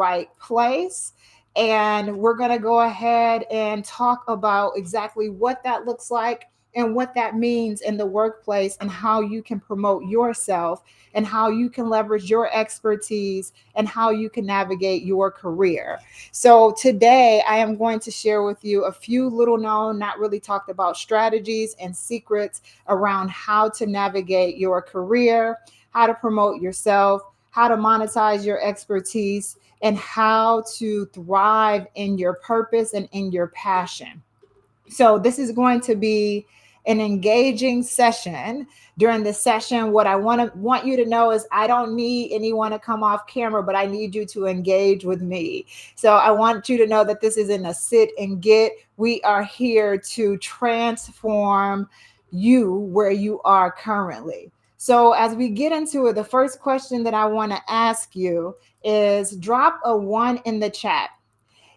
right place. And we're going to go ahead and talk about exactly what that looks like and what that means in the workplace and how you can promote yourself and how you can leverage your expertise and how you can navigate your career. So, today I am going to share with you a few little known, not really talked about strategies and secrets around how to navigate your career, how to promote yourself, how to monetize your expertise, and how to thrive in your purpose and in your passion. So this is going to be an engaging session. During this session, what I want you to know is I don't need anyone to come off camera, but I need you to engage with me. So I want you to know that this isn't a sit and get. We are here to transform you where you are currently. So as we get into it, the first question that I want to ask you is drop a one in the chat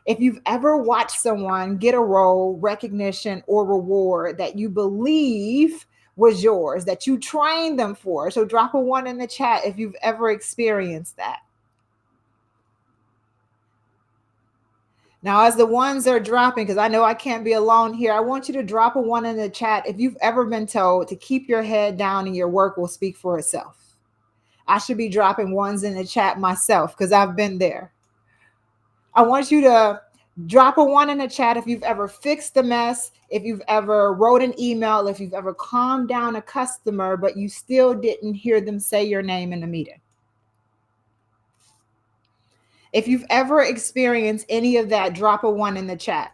if you've ever watched someone get a role, recognition, or reward that you believe was yours, that you trained them for. So drop a one in the chat if you've ever experienced that. Now, as the ones are dropping, because I know I can't be alone here, I want you to drop a one in the chat if you've ever been told to keep your head down and your work will speak for itself. I should be dropping ones in the chat myself because I've been there. I want you to drop a one in the chat if you've ever fixed the mess, if you've ever wrote an email, if you've ever calmed down a customer, but you still didn't hear them say your name in the meeting. If you've ever experienced any of that, drop a one in the chat.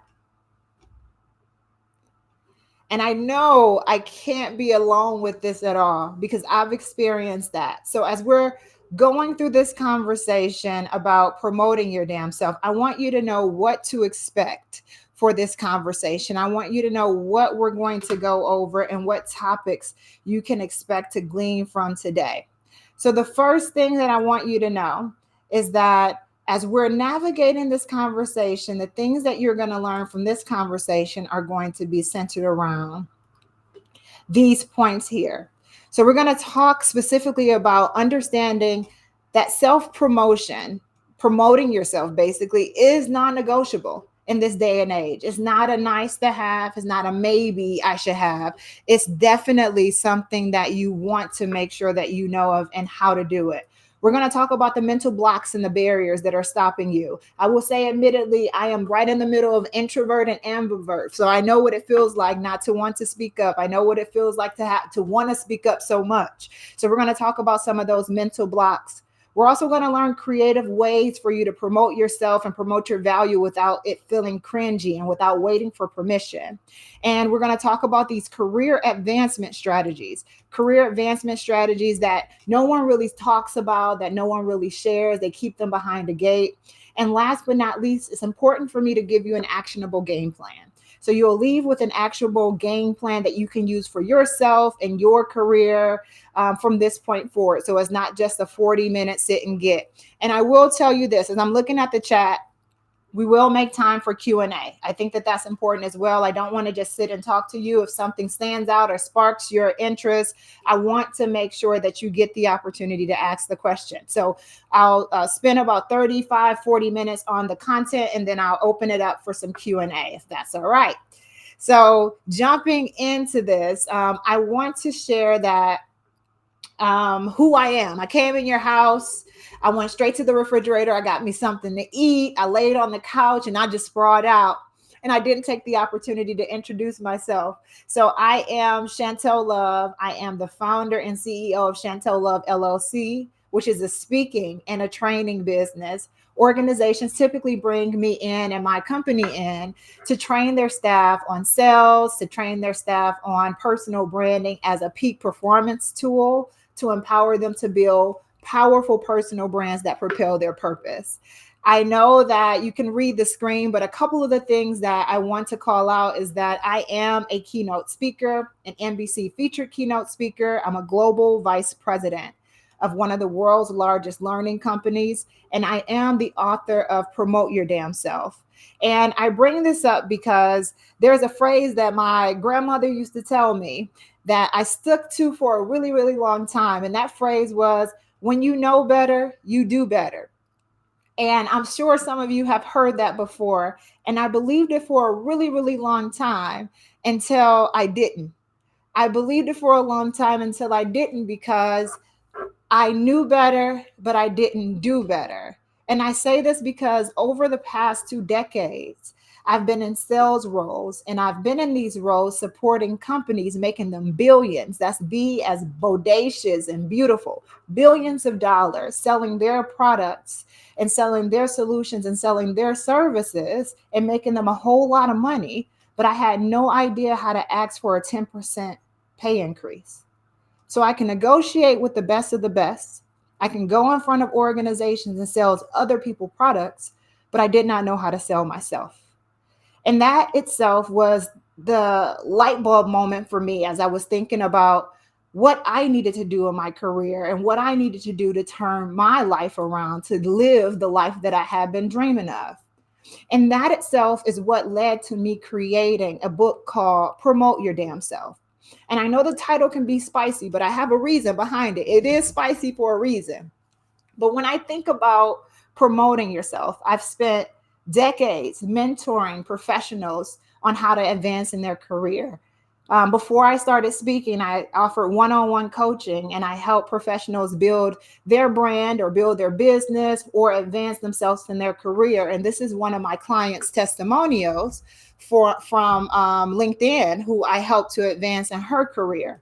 And I know I can't be alone with this at all because I've experienced that. So as we're going through this conversation about promoting your damn self, I want you to know what to expect for this conversation. I want you to know what we're going to go over and what topics you can expect to glean from today. So the first thing that I want you to know is that as we're navigating this conversation, the things that you're going to learn from this conversation are going to be centered around these points here. So, we're going to talk specifically about understanding that self promotion, promoting yourself basically, is non negotiable in this day and age. It's not a nice to have, it's not a maybe I should have. It's definitely something that you want to make sure that you know of and how to do it. We're going to talk about the mental blocks and the barriers that are stopping you. I will say, admittedly, I am right in the middle of introvert and ambivert. So I know what it feels like not to want to speak up. I know what it feels like to have to want to speak up so much. So we're going to talk about some of those mental blocks. We're also going to learn creative ways for you to promote yourself and promote your value without it feeling cringy and without waiting for permission. And we're going to talk about these career advancement strategies that no one really talks about, that no one really shares. They keep them behind the gate. And last but not least, it's important for me to give you an actionable game plan. So you'll leave with an actionable game plan that you can use for yourself and your career from this point forward. So it's not just a 40-minute sit and get. And I will tell you this, as I'm looking at the chat, we will make time for Q&A. I think that that's important as well. I don't want to just sit and talk to you. If something stands out or sparks your interest, I want to make sure that you get the opportunity to ask the question. So I'll spend about 35, 40 minutes on the content, and then I'll open it up for some Q&A, if that's all right. So jumping into this, I want to share that who I am. I came in your house. I went straight to the refrigerator. I got me something to eat. I laid on the couch and I just sprawled out. And I didn't take the opportunity to introduce myself. So I am Chantel Love. I am the founder and CEO of Chantel Love LLC, which is a speaking and a training business. Organizations typically bring me in and my company in to train their staff on sales, to train their staff on personal branding as a peak performance tool, to empower them to build powerful personal brands that propel their purpose. I know that you can read the screen, but a couple of the things that I want to call out is that I am a keynote speaker, an NBC featured keynote speaker. I'm a global vice president of one of the world's largest learning companies, and I am the author of Promote Your Damn Self. And I bring this up because there's a phrase that my grandmother used to tell me that I stuck to for a really, really long time. And that phrase was, when you know better, you do better. And I'm sure some of you have heard that before. And I believed it for a really, really long time until I didn't. I believed it for a long time until I didn't, because I knew better, but I didn't do better. And I say this because over the past 2 decades, I've been in sales roles, and I've been in these roles supporting companies, making them billions. That's B as bodacious and beautiful, billions of dollars, selling their products and selling their solutions and selling their services and making them a whole lot of money. But I had no idea how to ask for a 10% pay increase. So I can negotiate with the best of the best. I can go in front of organizations and sell other people products, but I did not know how to sell myself. And that itself was the light bulb moment for me as I was thinking about what I needed to do in my career and what I needed to do to turn my life around, to live the life that I had been dreaming of. And that itself is what led to me creating a book called Promote Your Damn Self. And I know the title can be spicy, but I have a reason behind it. It is spicy for a reason. But when I think about promoting yourself, I've spent decades mentoring professionals on how to advance in their career. Before I started speaking, I offered one on one coaching, and I help professionals build their brand or build their business or advance themselves in their career. And this is one of my clients' testimonials from LinkedIn, who I helped to advance in her career.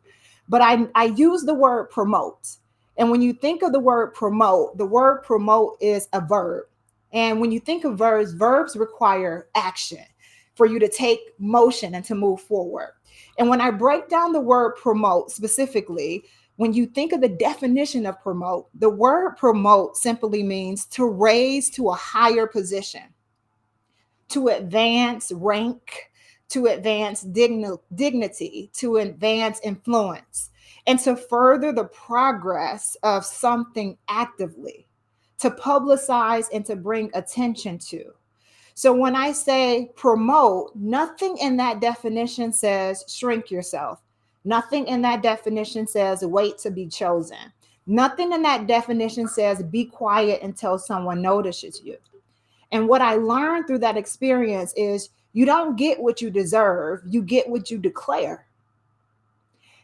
But I use the word promote. And when you think of the word promote is a verb. And when you think of verbs, verbs require action for you to take motion and to move forward. And when I break down the word promote specifically, when you think of the definition of promote, the word promote simply means to raise to a higher position, to advance rank, to advance dignity, to advance influence, and to further the progress of something actively, to publicize and to bring attention to. So when I say promote, nothing in that definition says shrink yourself. Nothing in that definition says wait to be chosen. Nothing in that definition says be quiet until someone notices you. And what I learned through that experience is you don't get what you deserve, you get what you declare.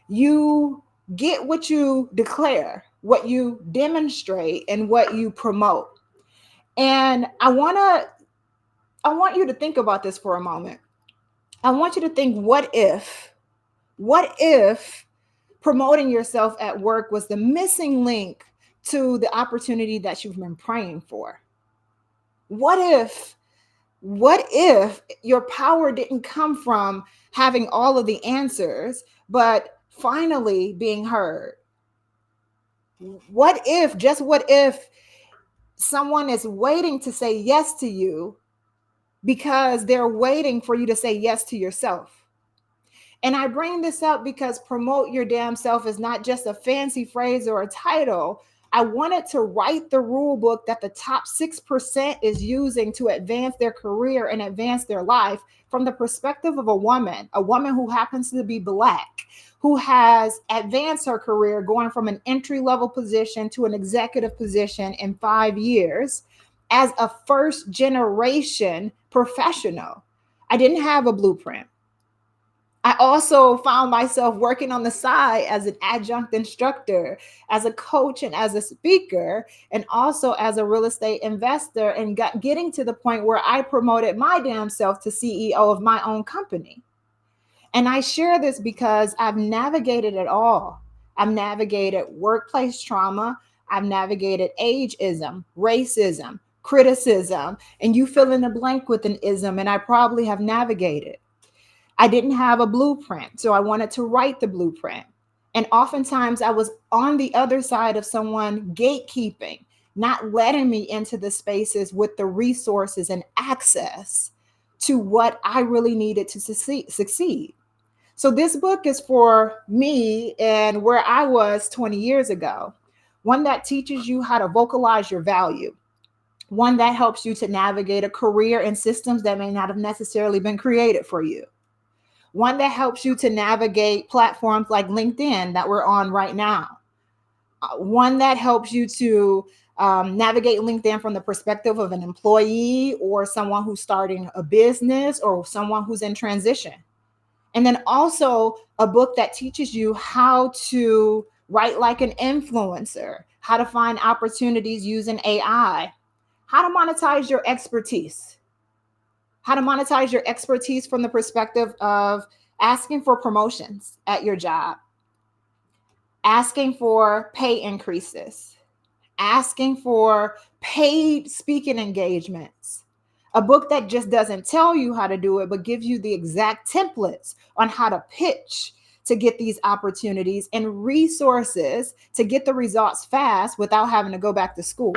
You get what you declare, what you demonstrate, and what you promote. And I want you to think about this for a moment. I want you to think, what if promoting yourself at work was the missing link to the opportunity that you've been praying for? What if your power didn't come from having all of the answers, but finally being heard? What if someone is waiting to say yes to you because they're waiting for you to say yes to yourself? And I bring this up because promote your damn self is not just a fancy phrase or a title. I wanted to write the rule book that the top 6% is using to advance their career and advance their life from the perspective of a woman who happens to be Black, who has advanced her career going from an entry level position to an executive position in 5 years as a first generation professional. I didn't have a blueprint. I also found myself working on the side as an adjunct instructor, as a coach, and as a speaker, and also as a real estate investor, and getting to the point where I promoted my damn self to CEO of my own company. And I share this because I've navigated it all. I've navigated workplace trauma. I've navigated ageism, racism, criticism, and you fill in the blank with an ism, and I probably have navigated. I didn't have a blueprint, so I wanted to write the blueprint. And oftentimes I was on the other side of someone gatekeeping, not letting me into the spaces with the resources and access to what I really needed to succeed. So this book is for me and where I was 20 years ago. One that teaches you how to vocalize your value. One that helps you to navigate a career and systems that may not have necessarily been created for you. One that helps you to navigate platforms like LinkedIn that we're on right now. One that helps you to Navigate LinkedIn from the perspective of an employee or someone who's starting a business or someone who's in transition. And then also a book that teaches you how to write like an influencer, how to find opportunities using AI, how to monetize your expertise, how to monetize your expertise from the perspective of asking for promotions at your job, asking for pay increases, asking for paid speaking engagements. A book that just doesn't tell you how to do it, but gives you the exact templates on how to pitch to get these opportunities and resources to get the results fast without having to go back to school.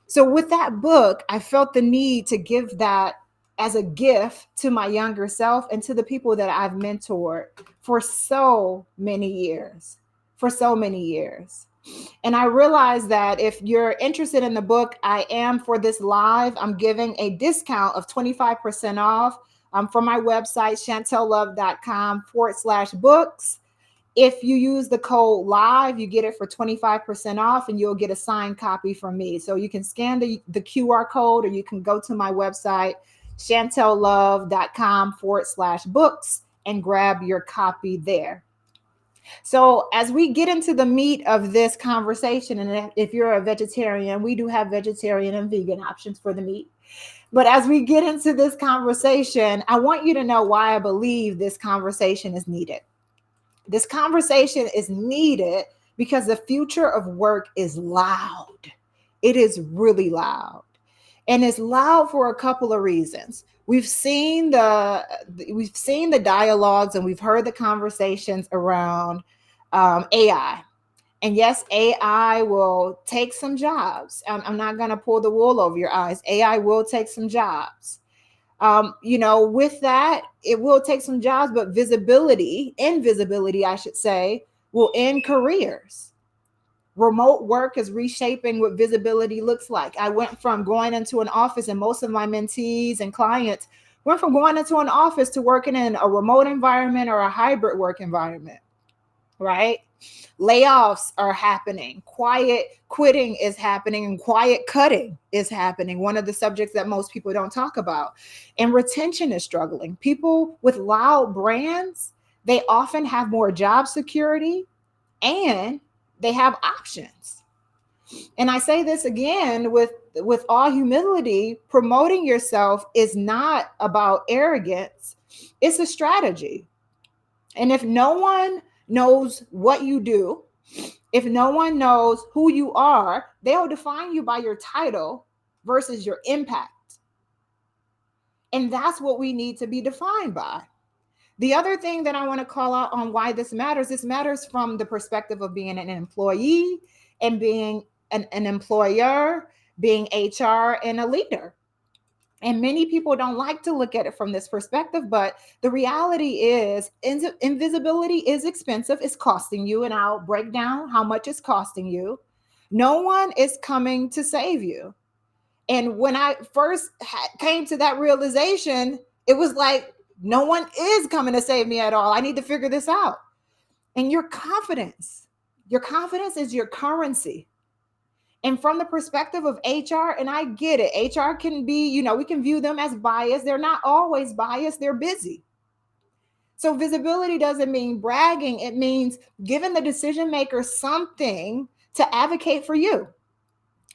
So, with that book, I felt the need to give that as a gift to my younger self and to the people that I've mentored for so many years. For so many years. And I realized that if you're interested in the book, I am for this live, I'm giving a discount of 25% off from my website, chantellove.com/books. If you use the code live, you get it for 25% off and you'll get a signed copy from me. So you can scan the QR code or you can go to my website, chantellove.com/books and grab your copy there. So as we get into the meat of this conversation, and if you're a vegetarian, we do have vegetarian and vegan options for the meat. But as we get into this conversation, I want you to know why I believe this conversation is needed. This conversation is needed because the future of work is loud. It is really loud. And it's loud for a couple of reasons. We've seen the dialogues and we've heard the conversations around AI. And yes, AI will take some jobs. I'm not going to pull the wool over your eyes. AI will take some jobs. With that, it will take some jobs, but invisibility, I should say, will end careers. Remote work is reshaping what visibility looks like. I went from going into an office, and most of my mentees and clients went from going into an office to working in a remote environment or a hybrid work environment, right? Layoffs are happening. Quiet quitting is happening, and quiet cutting is happening. One of the subjects that most people don't talk about. And retention is struggling. People with loud brands, they often have more job security and they have options. And I say this again with all humility, promoting yourself is not about arrogance. It's a strategy. And if no one knows what you do, if no one knows who you are, they'll define you by your title versus your impact. And that's what we need to be defined by. The other thing that I want to call out on why this matters from the perspective of being an employee and being an employer, being HR, and a leader. And many people don't like to look at it from this perspective, but the reality is invisibility is expensive. It's costing you, and I'll break down how much it's costing you. No one is coming to save you. And when I first came to that realization, it was like, no one is coming to save me at all. I need to figure this out. And your confidence is your currency. And from the perspective of HR, and I get it, HR can be, we can view them as biased. They're not always biased, they're busy. So visibility doesn't mean bragging. It means giving the decision maker something to advocate for you.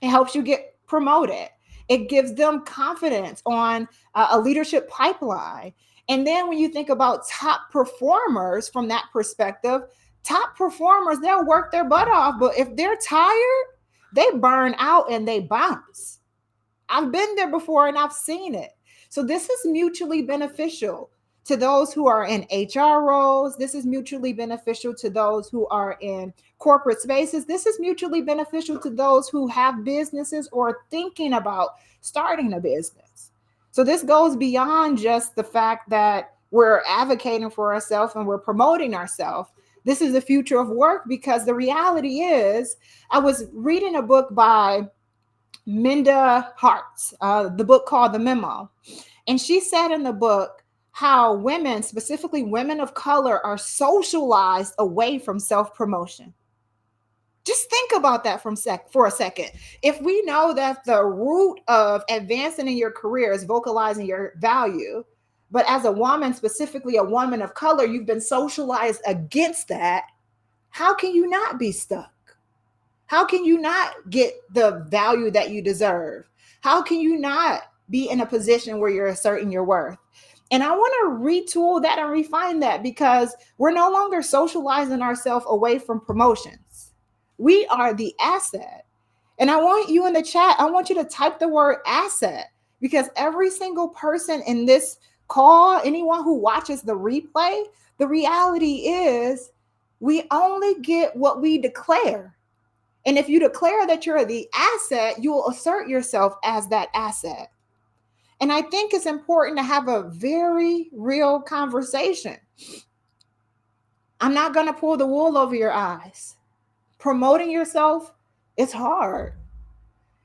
It helps you get promoted. It gives them confidence on a leadership pipeline. And then when you think about top performers from that perspective, top performers, they'll work their butt off. But if they're tired, they burn out and they bounce. I've been there before and I've seen it. So this is mutually beneficial to those who are in HR roles. This is mutually beneficial to those who are in corporate spaces. This is mutually beneficial to those who have businesses or thinking about starting a business. So this goes beyond just the fact that we're advocating for ourselves and we're promoting ourselves. This is the future of work, because the reality is, I was reading a book by Minda Harts, the book called The Memo. And she said in the book how women, specifically women of color, are socialized away from self-promotion. Just think about that for a second. If we know that the root of advancing in your career is vocalizing your value, but as a woman, specifically a woman of color, you've been socialized against that, how can you not be stuck? How can you not get the value that you deserve? How can you not be in a position where you're asserting your worth? And I want to retool that and refine that, because we're no longer socializing ourselves away from promotions. We are the asset. And I want you in the chat, I want you to type the word asset, because every single person in this call, anyone who watches the replay, the reality is we only get what we declare. And if you declare that you're the asset, you will assert yourself as that asset. And I think it's important to have a very real conversation. I'm not going to pull the wool over your eyes. Promoting yourself is hard.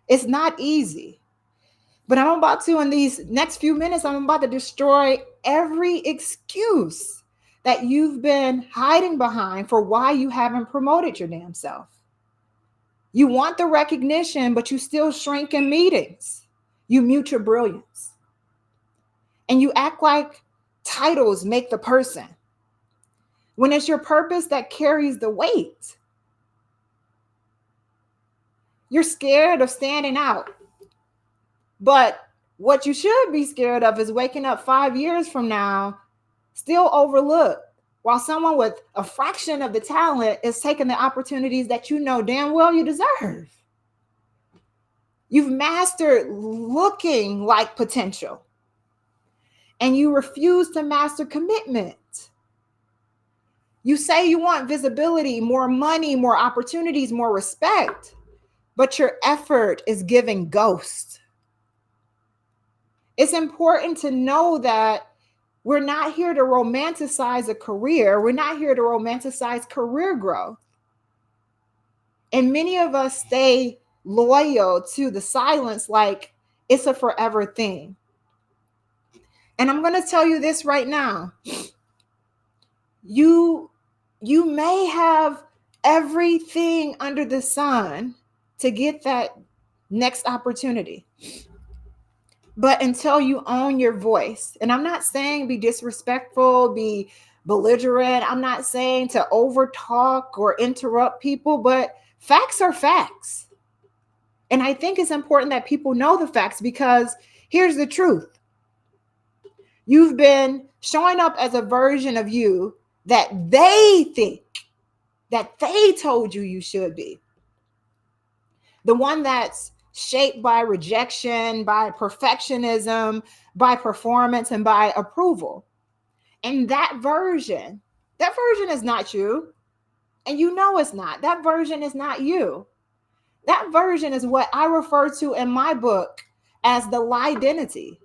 It's not easy. But I'm about to, in these next few minutes, I'm about to destroy every excuse that you've been hiding behind for why you haven't promoted your damn self. You want the recognition, but you still shrink in meetings. You mute your brilliance. And you act like titles make the person, when it's your purpose that carries the weight. You're scared of standing out. But what you should be scared of is waking up 5 years from now, still overlooked, while someone with a fraction of the talent is taking the opportunities that you know damn well you deserve. You've mastered looking like potential, and you refuse to master commitment. You say you want visibility, more money, more opportunities, more respect, but your effort is giving ghost. It's important to know that we're not here to romanticize a career. We're not here to romanticize career growth. And many of us stay loyal to the silence like it's a forever thing. And I'm going to tell you this right now. You may have everything under the sun to get that next opportunity. But until you own your voice, and I'm not saying be disrespectful, be belligerent. I'm not saying to overtalk or interrupt people, but facts are facts. And I think it's important that people know the facts, because here's the truth. You've been showing up as a version of you that they think, that they told you you should be. The one that's shaped by rejection, by perfectionism, by performance, and by approval. And that version is not you. And you know it's not. That version is not you. That version is what I refer to in my book as the lie-identity.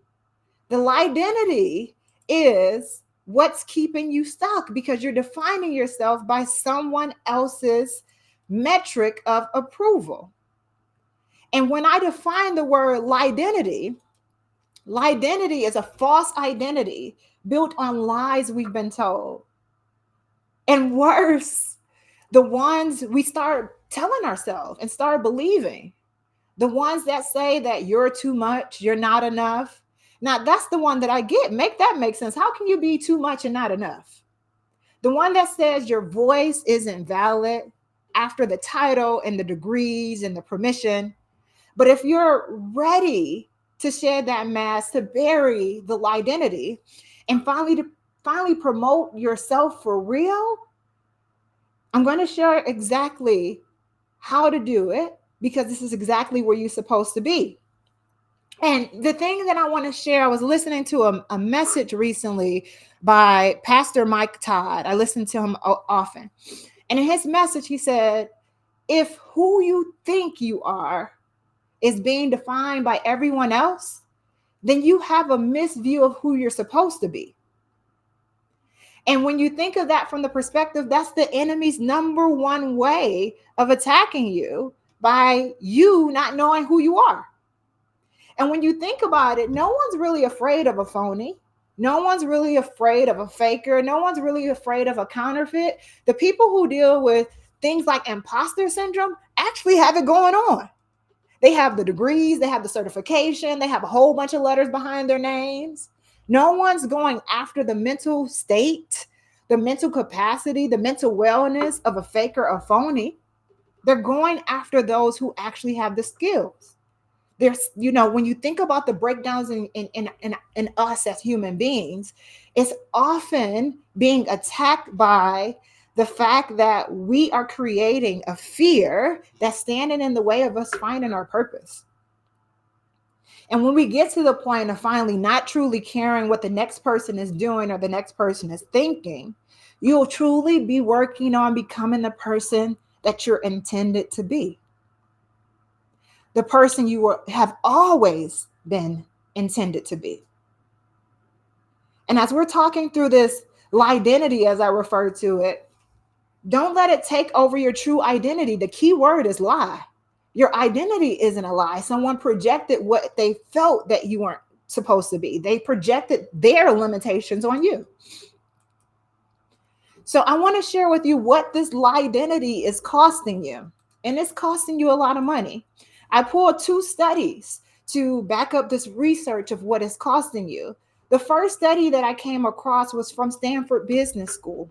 The lie-identity is what's keeping you stuck, because you're defining yourself by someone else's metric of approval. And when I define the word lie-identity is a false identity built on lies we've been told. And worse, the ones we start telling ourselves and start believing. The ones that say that you're too much, you're not enough. Now, that's the one that I get. Make that make sense. How can you be too much and not enough? The one that says your voice isn't valid after the title and the degrees and the permission. But if you're ready to shed that mask, to bury the identity, and finally promote yourself for real, I'm going to share exactly how to do it, because this is exactly where you're supposed to be. And the thing that I want to share, I was listening to a message recently by Pastor Mike Todd. I listen to him often. And in his message, he said, if who you think you are is being defined by everyone else, then you have a misview of who you're supposed to be. And when you think of that from the perspective, that's the enemy's number one way of attacking you, by you not knowing who you are. And when you think about it, no one's really afraid of a phony. No one's really afraid of a faker. No one's really afraid of a counterfeit. The people who deal with things like imposter syndrome actually have it going on. They have the degrees, they have the certification, they have a whole bunch of letters behind their names. No one's going after the mental state, the mental capacity, the mental wellness of a fake or a phony. They're going after those who actually have the skills. There's, when you think about the breakdowns in us as human beings, it's often being attacked by the fact that we are creating a fear that's standing in the way of us finding our purpose. And when we get to the point of finally not truly caring what the next person is doing or the next person is thinking, you'll truly be working on becoming the person that you're intended to be, the person you have always been intended to be. And as we're talking through this identity, as I refer to it, don't let it take over your true identity. The key word is lie. Your identity isn't a lie. Someone projected what they felt that you weren't supposed to be. They projected their limitations on you. So I want to share with you what this identity is costing you. And it's costing you a lot of money. I pulled 2 studies to back up this research of what it's costing you. The first study that I came across was from Stanford Business School.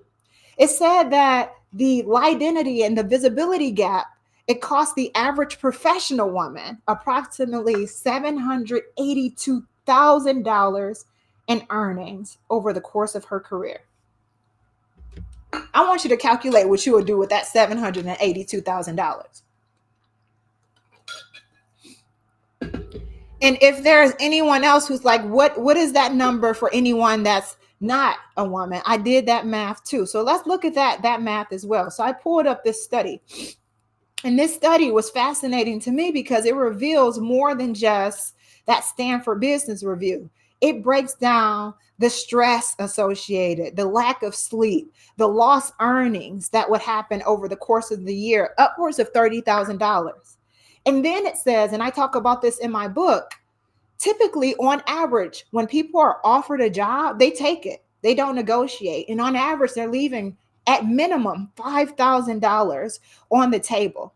It said that the identity and the visibility gap, it cost the average professional woman approximately $782,000 in earnings over the course of her career. I want you to calculate what you would do with that $782,000. And if there's anyone else who's like, what is that number for anyone that's not a woman? I did that math too. So let's look at that math as well. So I pulled up this study. And this study was fascinating to me because it reveals more than just that Stanford Business Review. It breaks down the stress associated, the lack of sleep, the lost earnings that would happen over the course of the year, upwards of $30,000. And then it says, and I talk about this in my book, typically on average, when people are offered a job, they take it. They don't negotiate. And on average, they're leaving at minimum $5,000 on the table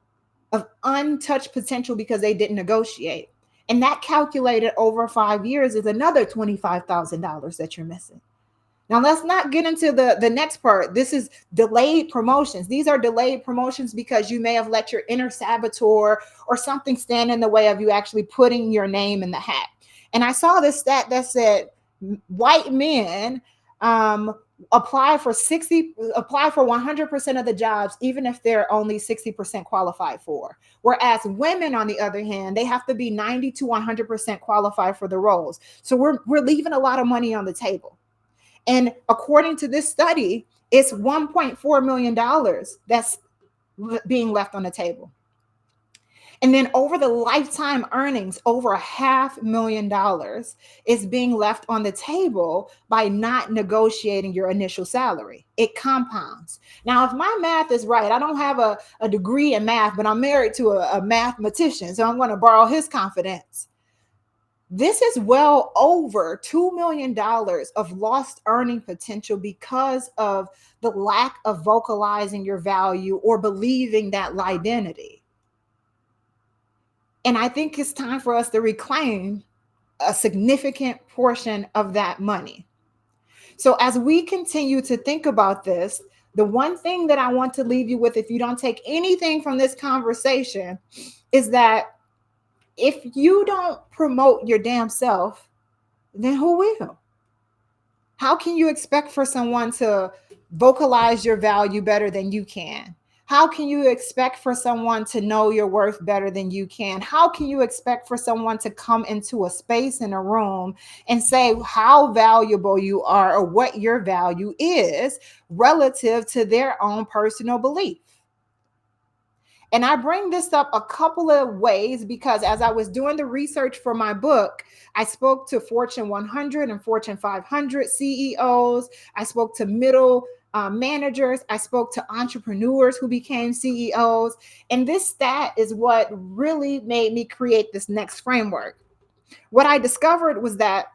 of untouched potential because they didn't negotiate. And that calculated over 5 years is another $25,000 that you're missing. Now, let's not get into the next part. This is delayed promotions. These are delayed promotions because you may have let your inner saboteur or something stand in the way of you actually putting your name in the hat. And I saw this stat that said white men apply for 100% of the jobs, even if they're only 60% qualified for. Whereas women, on the other hand, they have to be 90 to 100% qualified for the roles. So we're leaving a lot of money on the table. And according to this study, it's $1.4 million that's being left on the table. And then over the lifetime earnings, over $500,000 is being left on the table by not negotiating your initial salary. It compounds. Now, if my math is right, I don't have a degree in math, but I'm married to a mathematician, so I'm going to borrow his confidence. This is well over $2 million of lost earning potential because of the lack of vocalizing your value or believing that identity. And I think it's time for us to reclaim a significant portion of that money. So as we continue to think about this, the one thing that I want to leave you with, if you don't take anything from this conversation, is that if you don't promote your damn self, then who will? How can you expect for someone to vocalize your value better than you can? How can you expect for someone to know your worth better than you can? How can you expect for someone to come into a space in a room and say how valuable you are or what your value is relative to their own personal belief? And I bring this up a couple of ways because as I was doing the research for my book, I spoke to Fortune 100 and Fortune 500 CEOs. I spoke to middle managers. I spoke to entrepreneurs who became CEOs. And this stat is what really made me create this next framework. What I discovered was that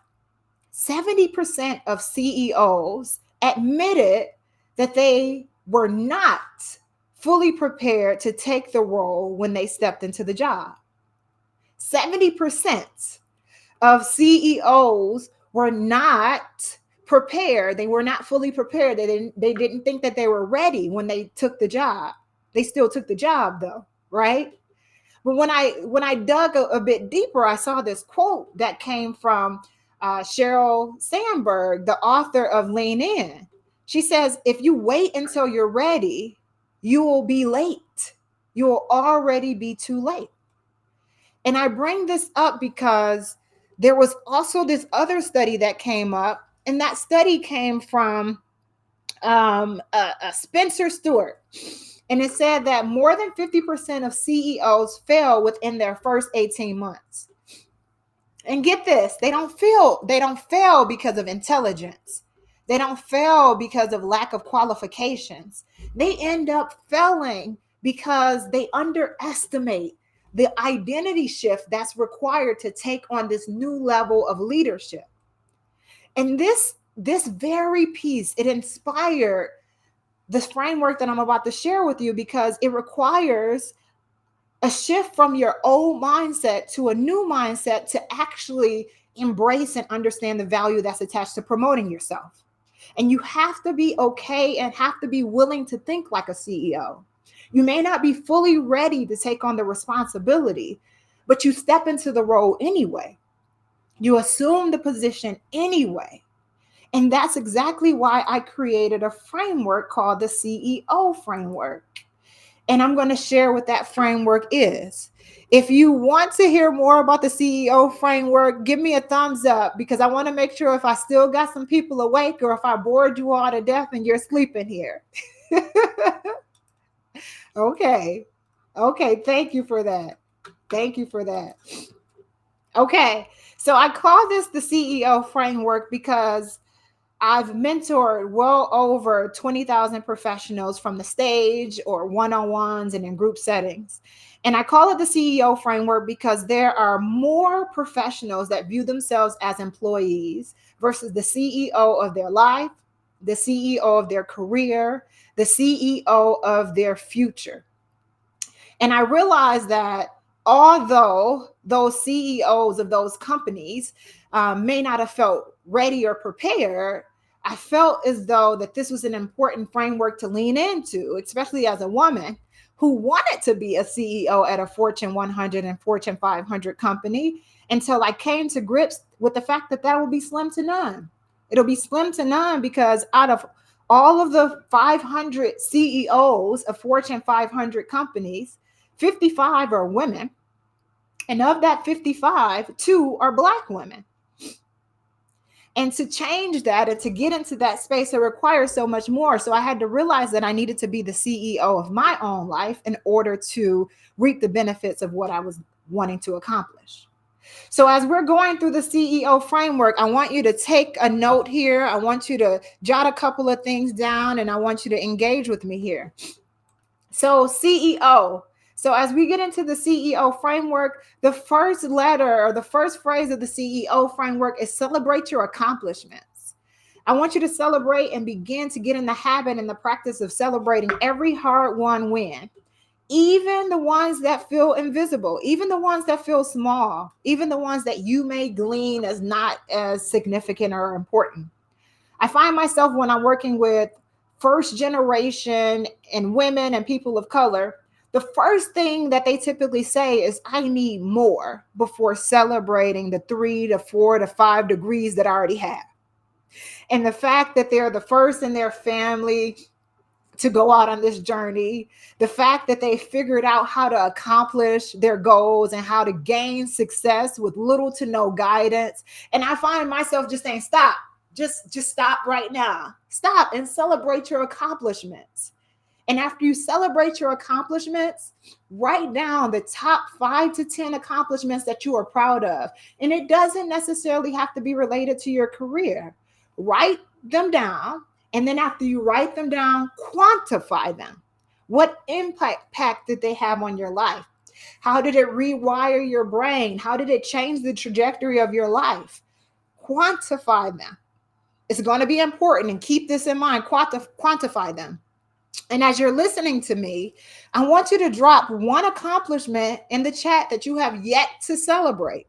70% of CEOs admitted that they were not fully prepared to take the role when they stepped into the job. 70% of CEOs were not prepared. They were not fully prepared. They didn't think that they were ready when they took the job. They still took the job though, right? But when I dug a bit deeper, I saw this quote that came from Sheryl Sandberg, the author of Lean In. She says, if you wait until you're ready, you will be late. You will already be too late. And I bring this up because there was also this other study that came up, and that study came from a Spencer Stewart. And it said that more than 50% of CEOs fail within their first 18 months. And get this, they don't fail because of intelligence. They don't fail because of lack of qualifications. They end up failing because they underestimate the identity shift that's required to take on this new level of leadership. And this very piece, it inspired this framework that I'm about to share with you, because it requires a shift from your old mindset to a new mindset to actually embrace and understand the value that's attached to promoting yourself. And you have to be okay and have to be willing to think like a CEO. You may not be fully ready to take on the responsibility, but you step into the role anyway. You assume the position anyway. And that's exactly why I created a framework called the CEO framework. And I'm going to share what that framework is. If you want to hear more about the CEO framework, give me a thumbs up, because I want to make sure if I still got some people awake or if I bored you all to death and you're sleeping here. Okay. Okay. Thank you for that. Thank you for that. Okay. So I call this the CEO framework because I've mentored well over 20,000 professionals from the stage or one-on-ones and in group settings. And I call it the CEO framework because there are more professionals that view themselves as employees versus the CEO of their life, the CEO of their career, the CEO of their future. And I realized that although those CEOs of those companies may not have felt ready or prepared, I felt as though that this was an important framework to lean into, especially as a woman who wanted to be a CEO at a Fortune 100 and Fortune 500 company, until I came to grips with the fact that that will be slim to none. It'll be slim to none because out of all of the 500 CEOs of Fortune 500 companies, 55 are women. And of that 55, 2 are Black women. And to change that and to get into that space, it requires so much more. So I had to realize that I needed to be the CEO of my own life in order to reap the benefits of what I was wanting to accomplish. So as we're going through the CEO framework, I want you to take a note here. I want you to jot a couple of things down, and I want you to engage with me here. So CEO. So as we get into the CEO framework, the first letter or the first phrase of the CEO framework is celebrate your accomplishments. I want you to celebrate and begin to get in the habit and the practice of celebrating every hard-won win, even the ones that feel invisible, even the ones that feel small, even the ones that you may glean as not as significant or important. I find myself when I'm working with first generation and women and people of color, the first thing that they typically say is, I need more, before celebrating the 3 to 4 to 5 degrees that I already have. And the fact that they're the first in their family to go out on this journey, the fact that they figured out how to accomplish their goals and how to gain success with little to no guidance. And I find myself just saying, stop, just stop right now. Stop and celebrate your accomplishments. And after you celebrate your accomplishments, write down the top 5 to 10 accomplishments that you are proud of. And it doesn't necessarily have to be related to your career. Write them down. And then after you write them down, quantify them. What impact did they have on your life? How did it rewire your brain? How did it change the trajectory of your life? Quantify them. It's going to be important, and keep this in mind. Quantify them. And as you're listening to me, I want you to drop one accomplishment in the chat that you have yet to celebrate.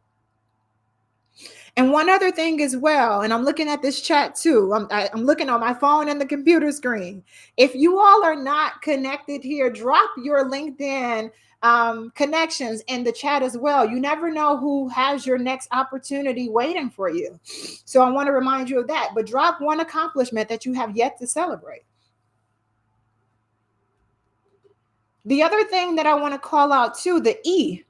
And one other thing as well, and I'm looking at this chat too. I'm looking on my phone and the computer screen. If you all are not connected here, drop your LinkedIn connections in the chat as well. You never know who has your next opportunity waiting for you. So I want to remind you of that. But drop one accomplishment that you have yet to celebrate. The other thing that I want to call out too, the E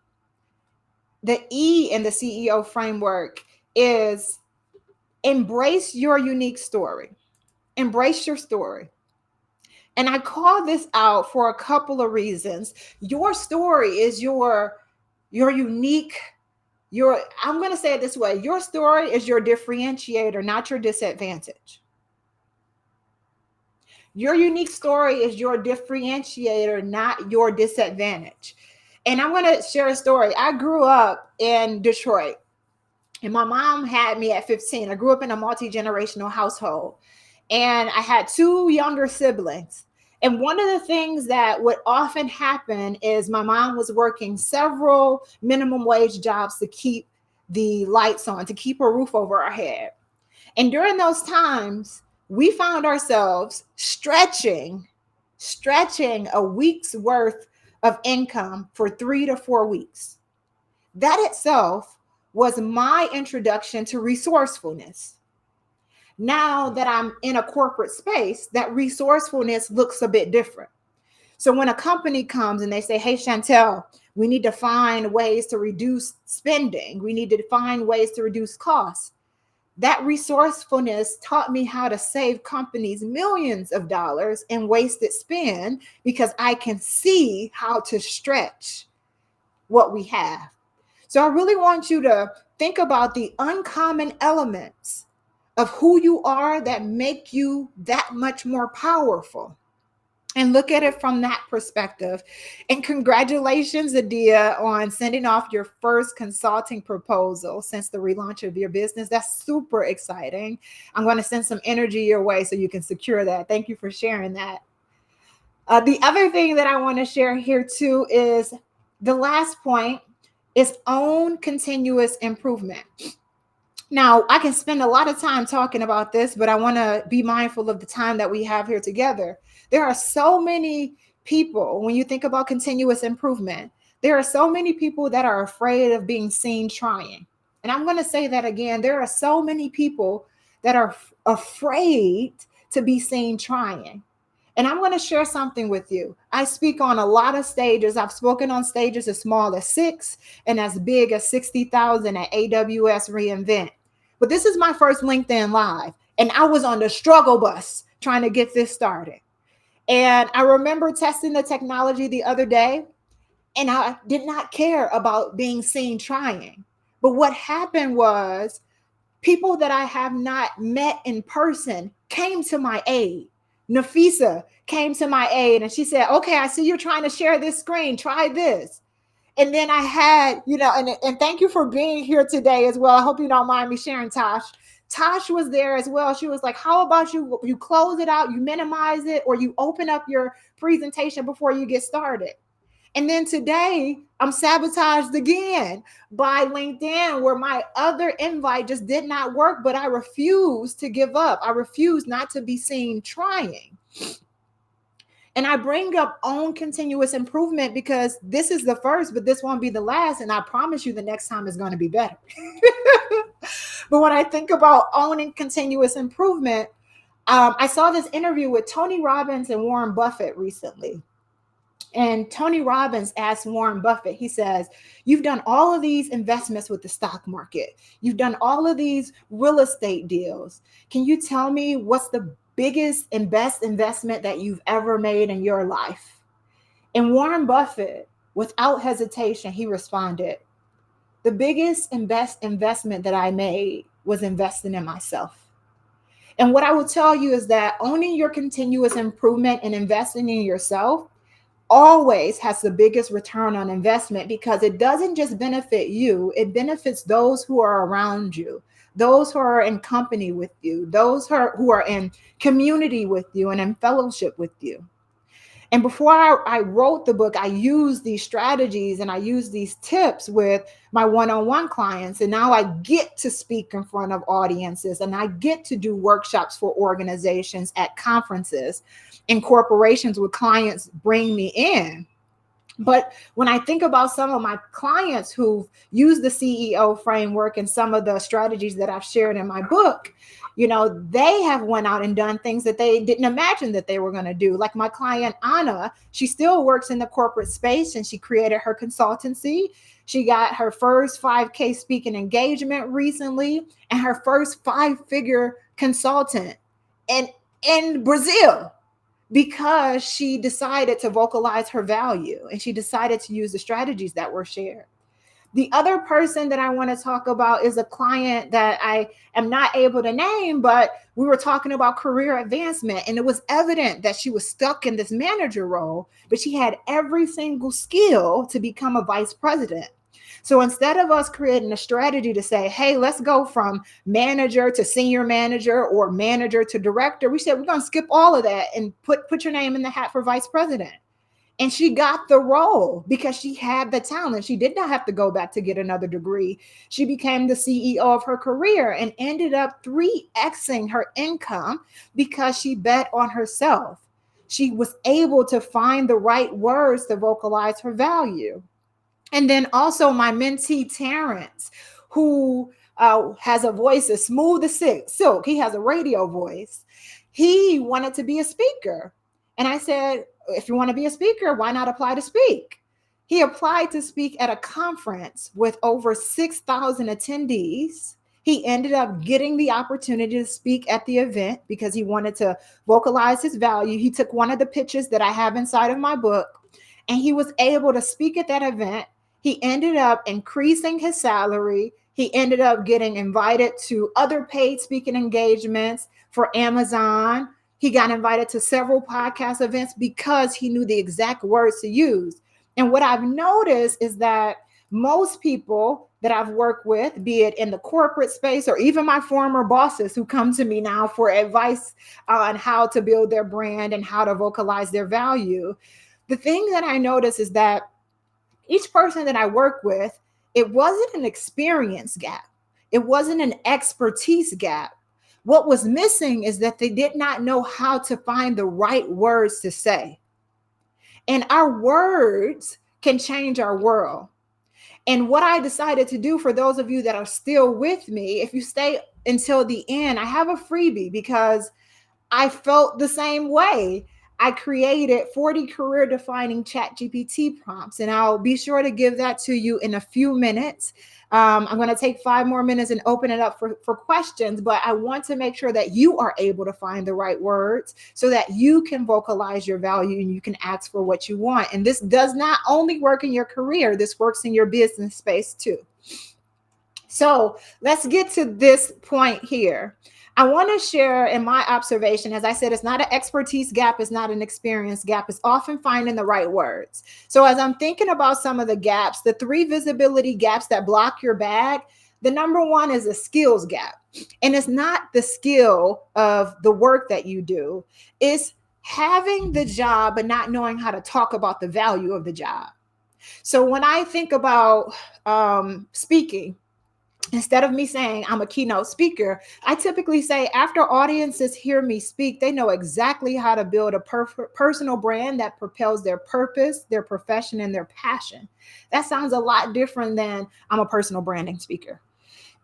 in the CEO framework is embrace your unique story. Embrace your story. And I call this out for a couple of reasons. Your story is your unique, your I'm going to say it this way. Your story is your differentiator, not your disadvantage. Your unique story is your differentiator, not your disadvantage. And I'm going to share a story. I grew up in Detroit. And my mom had me at 15. I grew up in a multi-generational household. And I had two younger siblings. And one of the things that would often happen is my mom was working several minimum wage jobs to keep the lights on, to keep a roof over our head. And during those times, we found ourselves stretching a week's worth of income for 3 to 4 weeks. That itself was my introduction to resourcefulness. Now that I'm in a corporate space, that resourcefulness looks a bit different. So when a company comes and they say, hey, Chantel, we need to find ways to reduce spending. We need to find ways to reduce costs. That resourcefulness taught me how to save companies millions of dollars in wasted spend because I can see how to stretch what we have. So I really want you to think about the uncommon elements of who you are that make you that much more powerful. And look at it from that perspective. And congratulations, Adia, on sending off your first consulting proposal since the relaunch of your business. That's super exciting. I'm going to send some energy your way so you can secure that. Thank you for sharing that. The other thing that I want to share here too is the last point is own continuous improvement. Now, I can spend a lot of time talking about this, but I want to be mindful of the time that we have here together. There are so many people, when you think about continuous improvement, there are so many people that are afraid of being seen trying. And I'm going to say that again. There are so many people that are afraid to be seen trying. And I'm going to share something with you. I speak on a lot of stages. I've spoken on stages as small as 6 and as big as 60,000 at AWS reInvent. But this is my first LinkedIn Live. And I was on the struggle bus trying to get this started. And I remember testing the technology the other day, and I did not care about being seen trying. But what happened was people that I have not met in person came to my aid. Nafisa came to my aid and she said, okay, I see you're trying to share this screen. Try this. And then I had, and thank you for being here today as well. I hope you don't mind me sharing, Tosh. Tosh was there as well. She was like, how about you close it out, you minimize it, or you open up your presentation before you get started? And then today I'm sabotaged again by LinkedIn, where my other invite just did not work, but I refuse to give up. I refuse not to be seen trying. And I bring up own continuous improvement because this is the first, but this won't be the last. And I promise you the next time is going to be better. But when I think about owning continuous improvement, I saw this interview with Tony Robbins and Warren Buffett recently. And Tony Robbins asked Warren Buffett, he says, you've done all of these investments with the stock market. You've done all of these real estate deals. Can you tell me what's the biggest and best investment that you've ever made in your life? And Warren Buffett, without hesitation, he responded, the biggest and best investment that I made was investing in myself. And what I will tell you is that owning your continuous improvement and investing in yourself always has the biggest return on investment, because it doesn't just benefit you, it benefits those who are around you, those who are in company with you, those who are in community with you and in fellowship with you. And before I wrote the book, I used these strategies and I used these tips with my one-on-one clients. And now I get to speak in front of audiences and I get to do workshops for organizations at conferences and corporations with clients bring me in. But when I think about some of my clients who've used the CEO framework and some of the strategies that I've shared in my book, they have went out and done things that they didn't imagine that they were going to do. Like my client Anna, she still works in the corporate space and she created her consultancy. She got her first 5K speaking engagement recently and her first 5-figure consultant and in Brazil, because she decided to vocalize her value and she decided to use the strategies that were shared. The other person that I want to talk about is a client that I am not able to name, but we were talking about career advancement, and it was evident that she was stuck in this manager role, but she had every single skill to become a vice president. So instead of us creating a strategy to say, hey, let's go from manager to senior manager or manager to director, we said we're going to skip all of that and put your name in the hat for vice president. And she got the role because she had the talent. She did not have to go back to get another degree. She became the CEO of her career and ended up 3xing her income because she bet on herself. She was able to find the right words to vocalize her value. And then also my mentee, Terrence, who has a voice as smooth as silk. He has a radio voice. He wanted to be a speaker. And I said, if you want to be a speaker, why not apply to speak? He applied to speak at a conference with over 6,000 attendees. He ended up getting the opportunity to speak at the event because he wanted to vocalize his value. He took one of the pitches that I have inside of my book and he was able to speak at that event. He ended up increasing his salary. He ended up getting invited to other paid speaking engagements for Amazon. He got invited to several podcast events because he knew the exact words to use. And what I've noticed is that most people that I've worked with, be it in the corporate space or even my former bosses who come to me now for advice on how to build their brand and how to vocalize their value, the thing that I notice is that each person that I work with, it wasn't an experience gap. It wasn't an expertise gap. What was missing is that they did not know how to find the right words to say. And our words can change our world. And what I decided to do, for those of you that are still with me, if you stay until the end, I have a freebie because I felt the same way. I created 40 career defining chat GPT prompts, and I'll be sure to give that to you in a few minutes. I'm going to take 5 more minutes and open it up for questions, but I want to make sure that you are able to find the right words so that you can vocalize your value and you can ask for what you want. And this does not only work in your career, this works in your business space too. So let's get to this point here. I want to share in my observation, as I said, it's not an expertise gap, it's not an experience gap, it's often finding the right words. So as I'm thinking about some of the gaps, the 3 visibility gaps that block your bag, the number one is a skills gap. And it's not the skill of the work that you do, it's having the job but not knowing how to talk about the value of the job. So when I think about speaking, instead of me saying I'm a keynote speaker, I typically say after audiences hear me speak, they know exactly how to build a personal brand that propels their purpose, their profession, and their passion. That sounds a lot different than I'm a personal branding speaker.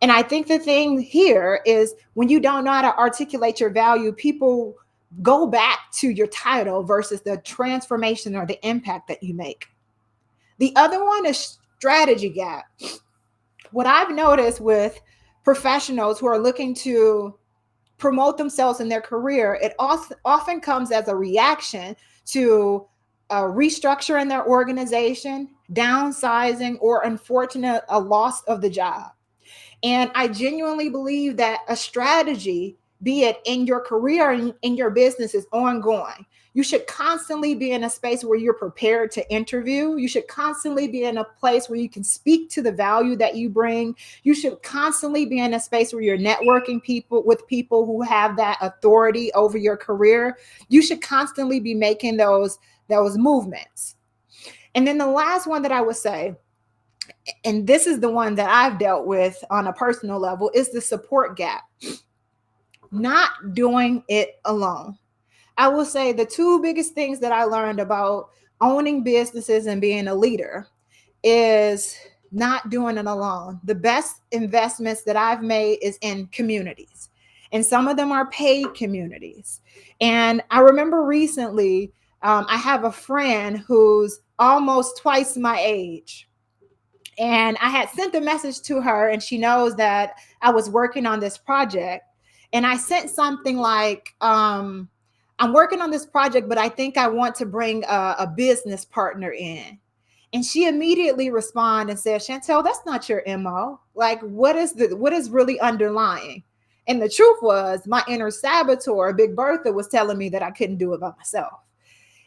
And I think the thing here is when you don't know how to articulate your value, people go back to your title versus the transformation or the impact that you make. The other one is strategy gap. What I've noticed with professionals who are looking to promote themselves in their career, it often comes as a reaction to a restructure in their organization, downsizing, or a loss of the job. And I genuinely believe that a strategy be it in your career and in your business, is ongoing. You should constantly be in a space where you're prepared to interview. You should constantly be in a place where you can speak to the value that you bring. You should constantly be in a space where you're networking people with people who have that authority over your career. You should constantly be making those movements. And then the last one that I would say, and this is the one that I've dealt with on a personal level, is the support gap. Not doing it alone. I will say the two biggest things that I learned about owning businesses and being a leader is not doing it alone. The best investments that I've made is in communities, and some of them are paid communities. And I remember recently, I have a friend who's almost twice my age, and I had sent a message to her, and she knows that I was working on this project. And I sent something like, I'm working on this project, but I think I want to bring a business partner in. And she immediately responded and said, Chantel, that's not your MO. Like, what is really underlying? And the truth was, my inner saboteur, Big Bertha, was telling me that I couldn't do it by myself.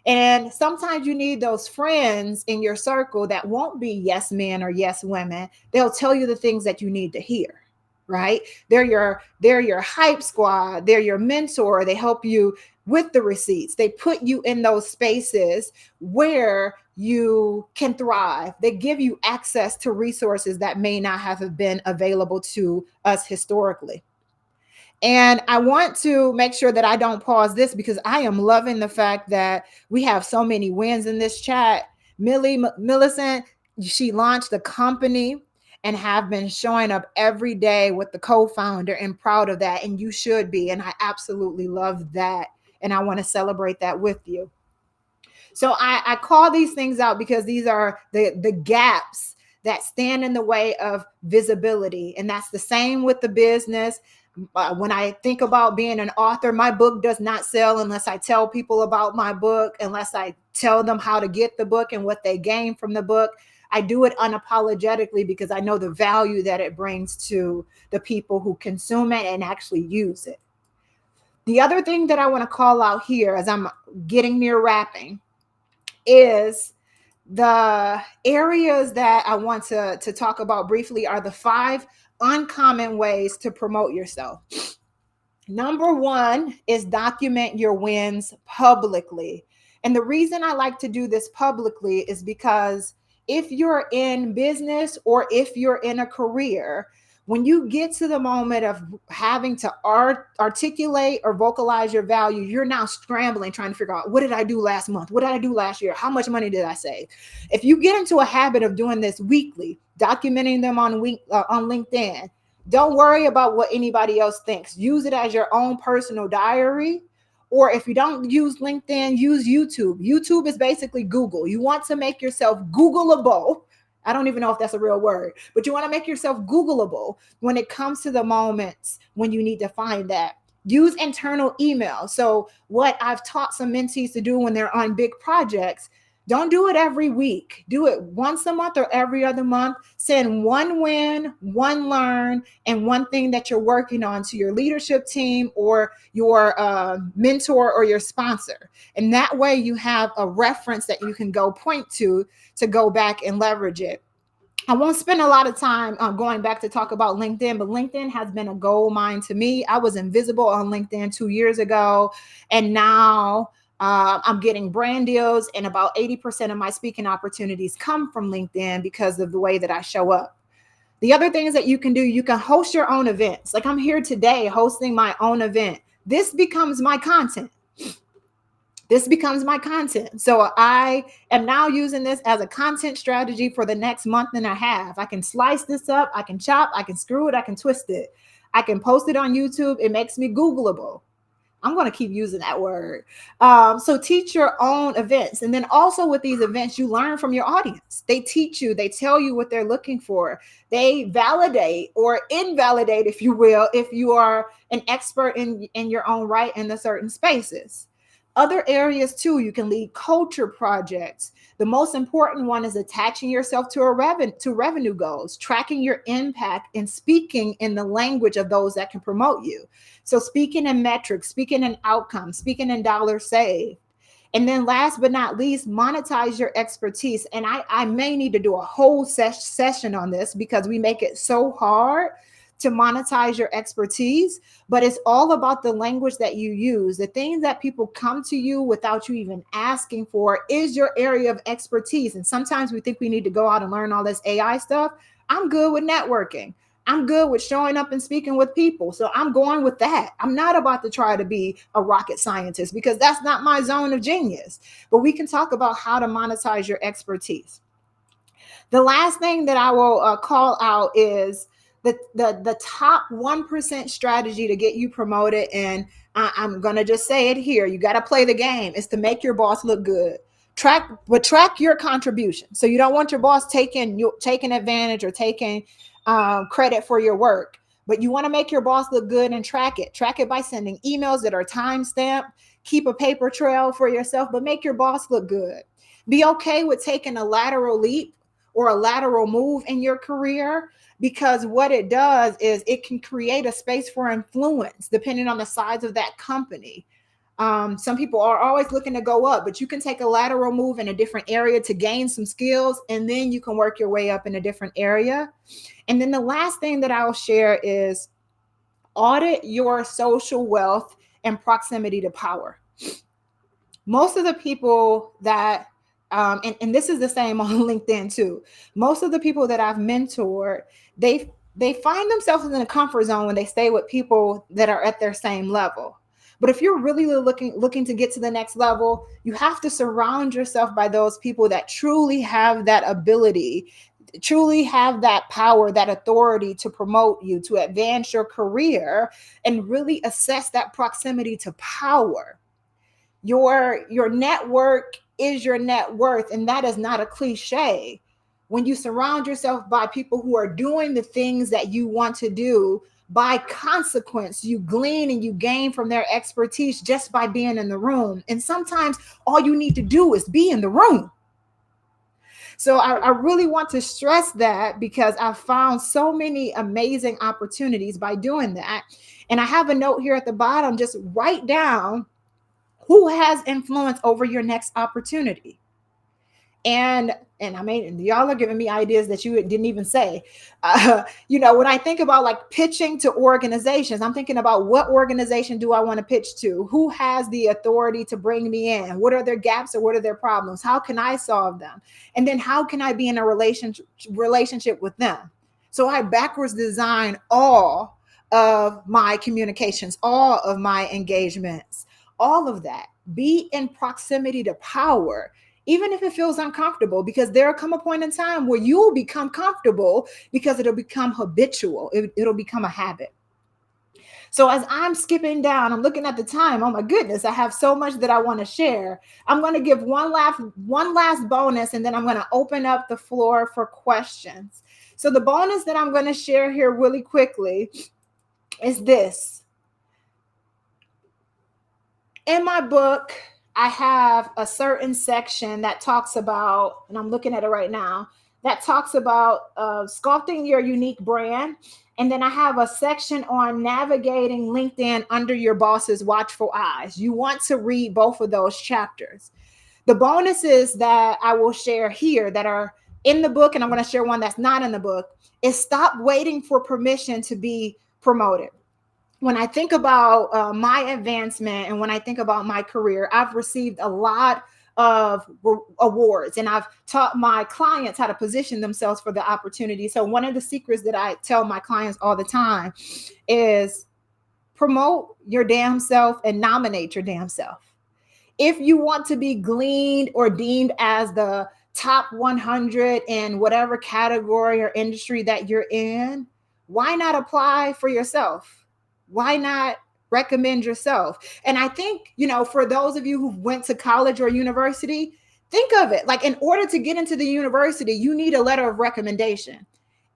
And sometimes you need those friends in your circle that won't be yes men or yes women. They'll tell you the things that you need to hear, right? They're your hype squad. They're your mentor. They help you with the receipts. They put you in those spaces where you can thrive. They give you access to resources that may not have been available to us historically. And I want to make sure that I don't pause this, because I am loving the fact that we have so many wins in this chat. Millicent, she launched a company and have been showing up every day with the co-founder, and proud of that. And you should be. And I absolutely love that. And I want to celebrate that with you. So I call these things out because these are the gaps that stand in the way of visibility. And that's the same with the business. When I think about being an author, my book does not sell unless I tell people about my book, unless I tell them how to get the book and what they gain from the book. I do it unapologetically because I know the value that it brings to the people who consume it and actually use it. The other thing that I want to call out here as I'm getting near wrapping is the areas that I want to talk about briefly are the 5 uncommon ways to promote yourself. Number 1 is document your wins publicly. And the reason I like to do this publicly is because if you're in business or if you're in a career, when you get to the moment of having to articulate or vocalize your value, you're now scrambling, trying to figure out, what did I do last month? What did I do last year? How much money did I save? If you get into a habit of doing this weekly, documenting them on LinkedIn, don't worry about what anybody else thinks. Use it as your own personal diary. Or if you don't use LinkedIn, use YouTube. YouTube is basically Google. You want to make yourself Googleable. I don't even know if that's a real word, but you want to make yourself Googleable when it comes to the moments when you need to find that. Use internal email. So what I've taught some mentees to do when they're on big projects, don't do it every week. Do it once a month or every other month. Send one win, one learn, and one thing that you're working on to your leadership team or your mentor or your sponsor. And that way you have a reference that you can go point to go back and leverage it. I won't spend a lot of time going back to talk about LinkedIn, but LinkedIn has been a gold mine to me. I was invisible on LinkedIn 2 years ago, and now I'm getting brand deals, and about 80% of my speaking opportunities come from LinkedIn because of the way that I show up. The other things that you can do, you can host your own events. Like I'm here today hosting my own event. This becomes my content. So I am now using this as a content strategy for the next month and a half. I can slice this up, I can chop, I can screw it, I can twist it. I can post it on YouTube. It makes me Googleable. I'm going to keep using that word. So teach your own events. And then also with these events, you learn from your audience. They teach you, they tell you what they're looking for. They validate or invalidate, if you will, if you are an expert in your own right in the certain spaces. Other areas too, you can lead culture projects. The most important one is attaching yourself to revenue goals, tracking your impact, and speaking in the language of those that can promote you. So speaking in metrics, speaking in outcomes, speaking in dollars saved. And then last but not least, monetize your expertise. And I may need to do a whole session on this because we make it so hard to monetize your expertise, but it's all about the language that you use. The things that people come to you without you even asking for is your area of expertise. And sometimes we think we need to go out and learn all this AI stuff. I'm good with networking. I'm good with showing up and speaking with people. So I'm going with that. I'm not about to try to be a rocket scientist because that's not my zone of genius. But we can talk about how to monetize your expertise. The last thing that I will call out is the top 1% strategy to get you promoted. And I'm going to just say it here. You got to play the game. Is to make your boss look good. Track your contribution. So you don't want your boss taking advantage or taking credit for your work. But you want to make your boss look good and track it. Track it by sending emails that are time stamped. Keep a paper trail for yourself, but make your boss look good. Be okay with taking a lateral leap or a lateral move in your career, because what it does is it can create a space for influence depending on the size of that company. Some people are always looking to go up, but you can take a lateral move in a different area to gain some skills, and then you can work your way up in a different area. And then the last thing that I'll share is audit your social wealth and proximity to power. Most of the people that and this is the same on LinkedIn too. Most of the people that I've mentored, they find themselves in a comfort zone when they stay with people that are at their same level. But if you're really looking to get to the next level, you have to surround yourself by those people that truly have that ability, truly have that power, that authority to promote you, to advance your career, and really assess that proximity to power. Your network is your net worth, and that is not a cliche. When you surround yourself by people who are doing the things that you want to do, by consequence, you glean and you gain from their expertise just by being in the room. And sometimes all you need to do is be in the room. So I really want to stress that because I found so many amazing opportunities by doing that. And I have a note here at the bottom, just write down who has influence over your next opportunity. And I mean, y'all are giving me ideas that you didn't even say. When I think about like pitching to organizations, I'm thinking about what organization do I want to pitch to? Who has the authority to bring me in? What are their gaps or what are their problems? How can I solve them? And then how can I be in a relationship with them? So I backwards design all of my communications, all of my engagements, all of that. Be in proximity to power, even if it feels uncomfortable, because there'll come a point in time where you will become comfortable because it'll become habitual. It'll become a habit. So as I'm skipping down, I'm looking at the time. Oh my goodness, I have so much that I want to share. I'm going to give one last bonus, and then I'm going to open up the floor for questions. So the bonus that I'm going to share here really quickly is this. In my book, I have a certain section that talks about, and I'm looking at it right now, that talks about sculpting your unique brand. And then I have a section on navigating LinkedIn under your boss's watchful eyes. You want to read both of those chapters. The bonuses that I will share here that are in the book, and I'm going to share one that's not in the book, is stop waiting for permission to be promoted. When I think about my advancement and when I think about my career, I've received a lot of awards, and I've taught my clients how to position themselves for the opportunity. So one of the secrets that I tell my clients all the time is promote your damn self and nominate your damn self. If you want to be gleaned or deemed as the top 100 in whatever category or industry that you're in, why not apply for yourself? Why not recommend yourself? And I think, for those of you who went to college or university, think of it like in order to get into the university, you need a letter of recommendation.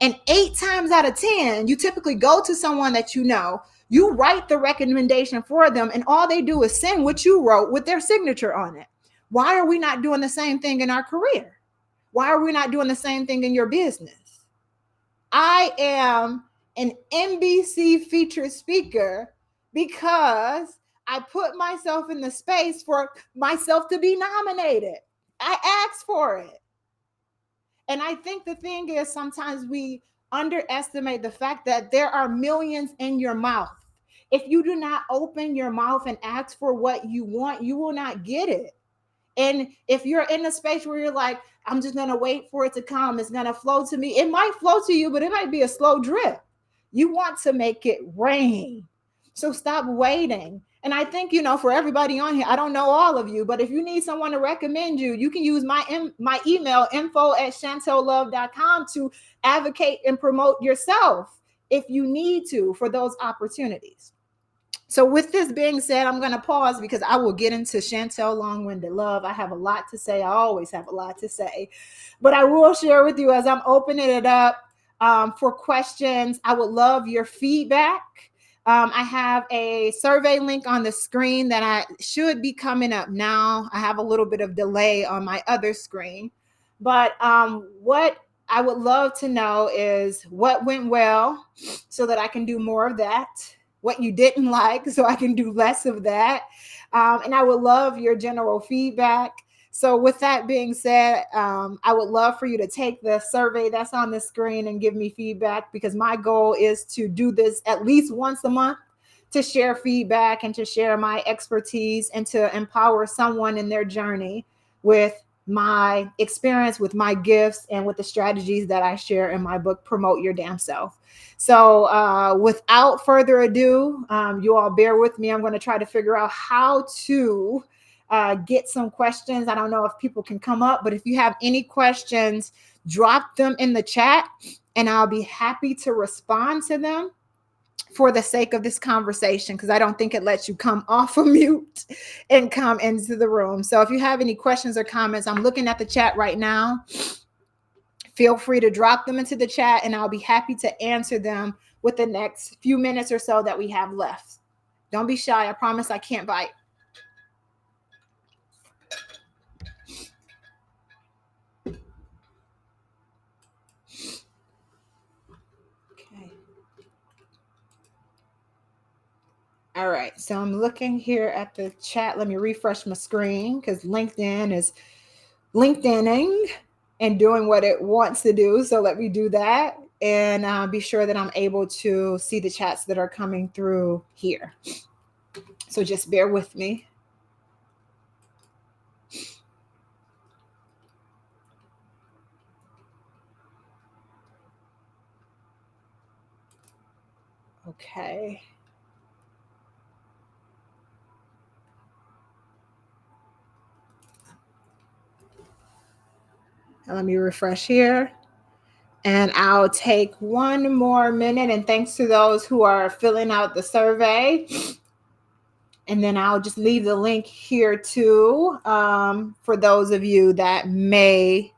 And 8 times out of 10, you typically go to someone that You write the recommendation for them, and all they do is send what you wrote with their signature on it. Why are we not doing the same thing in our career? Why are we not doing the same thing in your business? I am an NBC featured speaker because I put myself in the space for myself to be nominated. I asked for it. And I think the thing is, sometimes we underestimate the fact that there are millions in your mouth. If you do not open your mouth and ask for what you want, you will not get it. And if you're in a space where you're like, I'm just going to wait for it to come, it's going to flow to me, it might flow to you, but it might be a slow drip. You want to make it rain. So stop waiting. And I think, for everybody on here, I don't know all of you, but if you need someone to recommend you, you can use my email, info@chantellove.com, to advocate and promote yourself if you need to for those opportunities. So with this being said, I'm going to pause because I will get into Chantel Long-Winded Love. I have a lot to say. I always have a lot to say. But I will share with you as I'm opening it up for questions. I would love your feedback. I have a survey link on the screen that I should be coming up now. I have a little bit of delay on my other screen. But what I would love to know is what went well so that I can do more of that. What you didn't like so I can do less of that. And I would love your general feedback. So with that being said, I would love for you to take the survey that's on the screen and give me feedback, because my goal is to do this at least once a month, to share feedback and to share my expertise and to empower someone in their journey with my experience, with my gifts, and with the strategies that I share in my book, Promote Your Damn Self. So without further ado, you all bear with me. I'm going to try to figure out how to get some questions. I don't know if people can come up, but if you have any questions, drop them in the chat and I'll be happy to respond to them for the sake of this conversation, because I don't think it lets you come off of mute and come into the room. So if you have any questions or comments, I'm looking at the chat right now. Feel free to drop them into the chat and I'll be happy to answer them with the next few minutes or so that we have left. Don't be shy. I promise I can't bite. Okay. All right. So I'm looking here at the chat. Let me refresh my screen because LinkedIn is LinkedIning and doing what it wants to do. So let me do that and be sure that I'm able to see the chats that are coming through here. So just bear with me. Okay. Let me refresh here. And I'll take one more minute. And thanks to those who are filling out the survey. And then I'll just leave the link here too, for those of you that may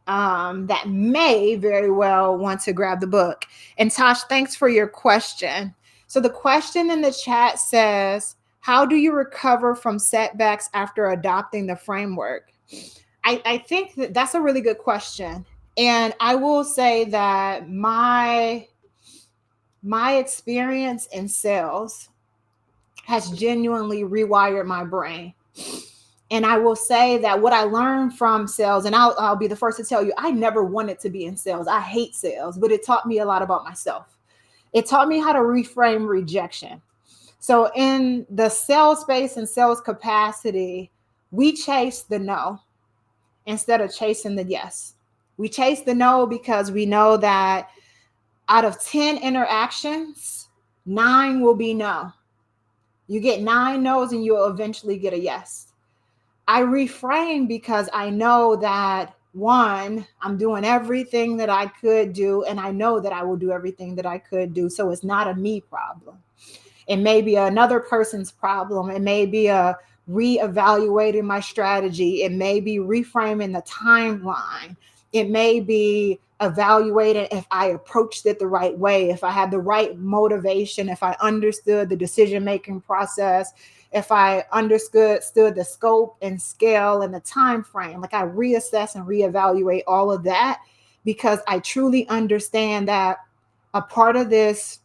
very well want to grab the book. And Tosh, thanks for your question. So the question in the chat says, how do you recover from setbacks after adopting the framework? I think that's a really good question. And I will say that my experience in sales has genuinely rewired my brain. And I will say that what I learned from sales, and I'll be the first to tell you, I never wanted to be in sales. I hate sales, but it taught me a lot about myself. It taught me how to reframe rejection. So in the sales space and sales capacity, we chase the no instead of chasing the yes. We chase the no because we know that out of 10 interactions, 9 will be no. You get 9 no's and you'll eventually get a yes. I reframe because I know that, one, I'm doing everything that I could do, and I know that I will do everything that I could do. So it's not a me problem. It may be another person's problem. It may be a reevaluating my strategy. It may be reframing the timeline. It may be evaluated if I approached it the right way, if I had the right motivation, if I understood the decision making process, if I understood the scope and scale and the time frame. Like I reassess and reevaluate all of that because I truly understand that a part of this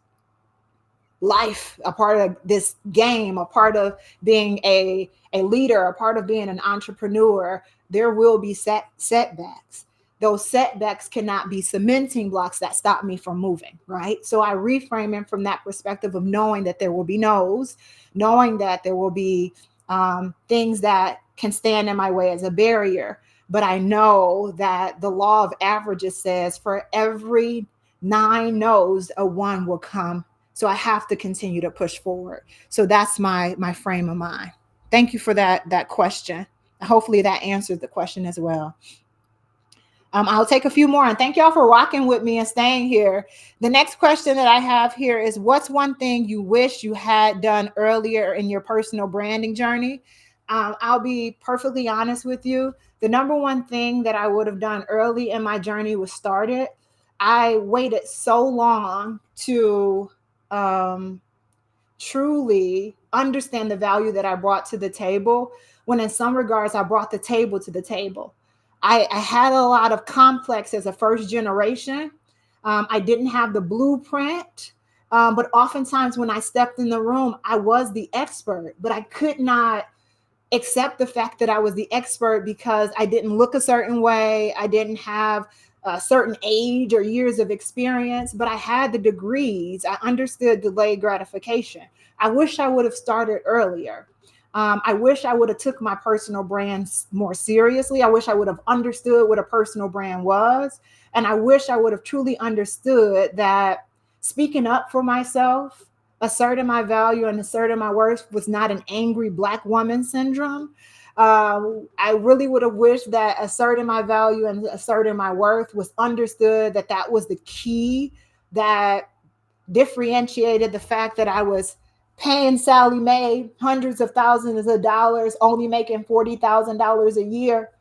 life, a part of this game, a part of being a leader, a part of being an entrepreneur, there will be setbacks. Those setbacks cannot be cementing blocks that stop me from moving, right? So I reframe it from that perspective of knowing that there will be no's, knowing that there will be things that can stand in my way as a barrier. But I know that the law of averages says for every 9 no's, a one will come. So I have to continue to push forward. So that's my frame of mind. Thank you for that question. Hopefully that answered the question as well. I'll take a few more, and thank y'all for rocking with me and staying here. The next question that I have here is, what's one thing you wish you had done earlier in your personal branding journey? I'll be perfectly honest with you. The number one thing that I would have done early in my journey was started. I waited so long to truly understand the value that I brought to the table, when in some regards I brought the table to the table. I had a lot of complex as a first generation. I didn't have the blueprint, but oftentimes when I stepped in the room, I was the expert, but I could not accept the fact that I was the expert because I didn't look a certain way. I didn't have a certain age or years of experience, but I had the degrees. I understood delayed gratification. I wish I would have started earlier. I wish I would have took my personal brand more seriously. I wish I would have understood what a personal brand was. And I wish I would have truly understood that speaking up for myself, asserting my value and asserting my worth was not an angry Black woman syndrome. I really would have wished that asserting my value and asserting my worth was understood, that that was the key that differentiated the fact that I was paying Sally Mae hundreds of thousands of dollars, only making $40,000 a year.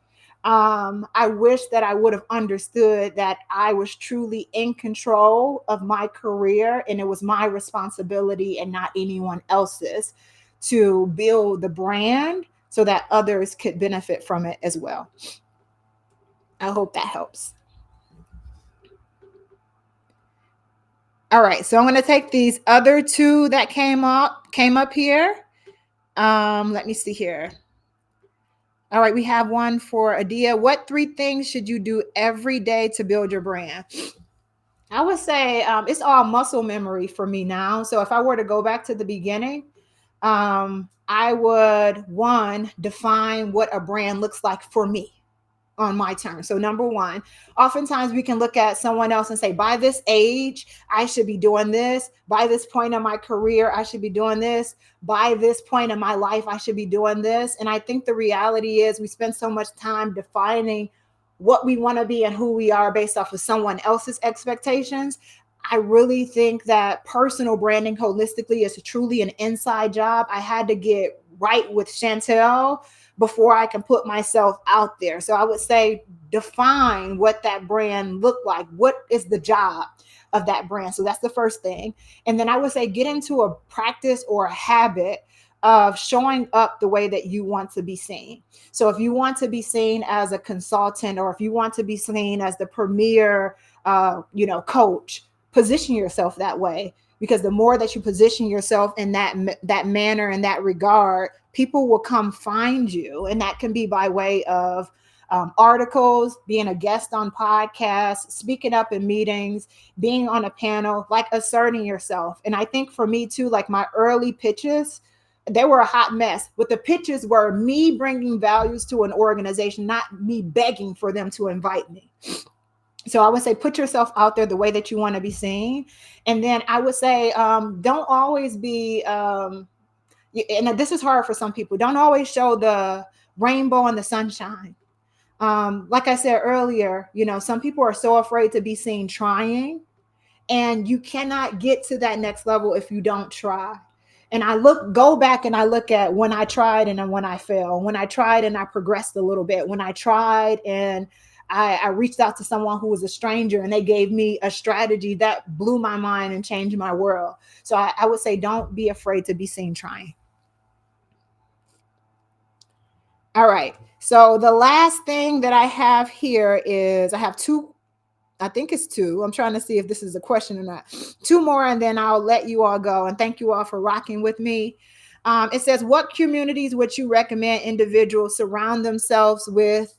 I wish that I would have understood that I was truly in control of my career and it was my responsibility and not anyone else's to build the brand so that others could benefit from it as well. I hope that helps. All right, so I'm going to take these other two that came up here. Let me see here. All right, we have one for Adia. What 3 things should you do every day to build your brand? I would say it's all muscle memory for me now. So if I were to go back to the beginning, I would, one, define what a brand looks like for me on my terms. So number one, oftentimes we can look at someone else and say, by this age, I should be doing this. By this point in my career, I should be doing this. By this point in my life, I should be doing this. And I think the reality is we spend so much time defining what we want to be and who we are based off of someone else's expectations. I really think that personal branding holistically is truly an inside job. I had to get right with Chantel before I can put myself out there. So I would say define what that brand looked like. What is the job of that brand? So that's the first thing. And then I would say get into a practice or a habit of showing up the way that you want to be seen. So if you want to be seen as a consultant, or if you want to be seen as the premier, coach, position yourself that way. Because the more that you position yourself in that manner, in that regard, people will come find you. And that can be by way of articles, being a guest on podcasts, speaking up in meetings, being on a panel, like asserting yourself. And I think for me too, like my early pitches, they were a hot mess. But the pitches were me bringing values to an organization, not me begging for them to invite me. So I would say put yourself out there the way that you want to be seen. And then I would say don't always be, and this is hard for some people, don't always show the rainbow and the sunshine. Like I said earlier, some people are so afraid to be seen trying, and you cannot get to that next level if you don't try. And go back and I look at when I tried and then when I failed, when I tried and I progressed a little bit, when I tried and I reached out to someone who was a stranger and they gave me a strategy that blew my mind and changed my world. So I would say don't be afraid to be seen trying. All right. So the last thing that I have here is I have two. I think it's two. I'm trying to see if this is a question or not. Two more, and then I'll let you all go. And thank you all for rocking with me. It says, what communities would you recommend individuals surround themselves with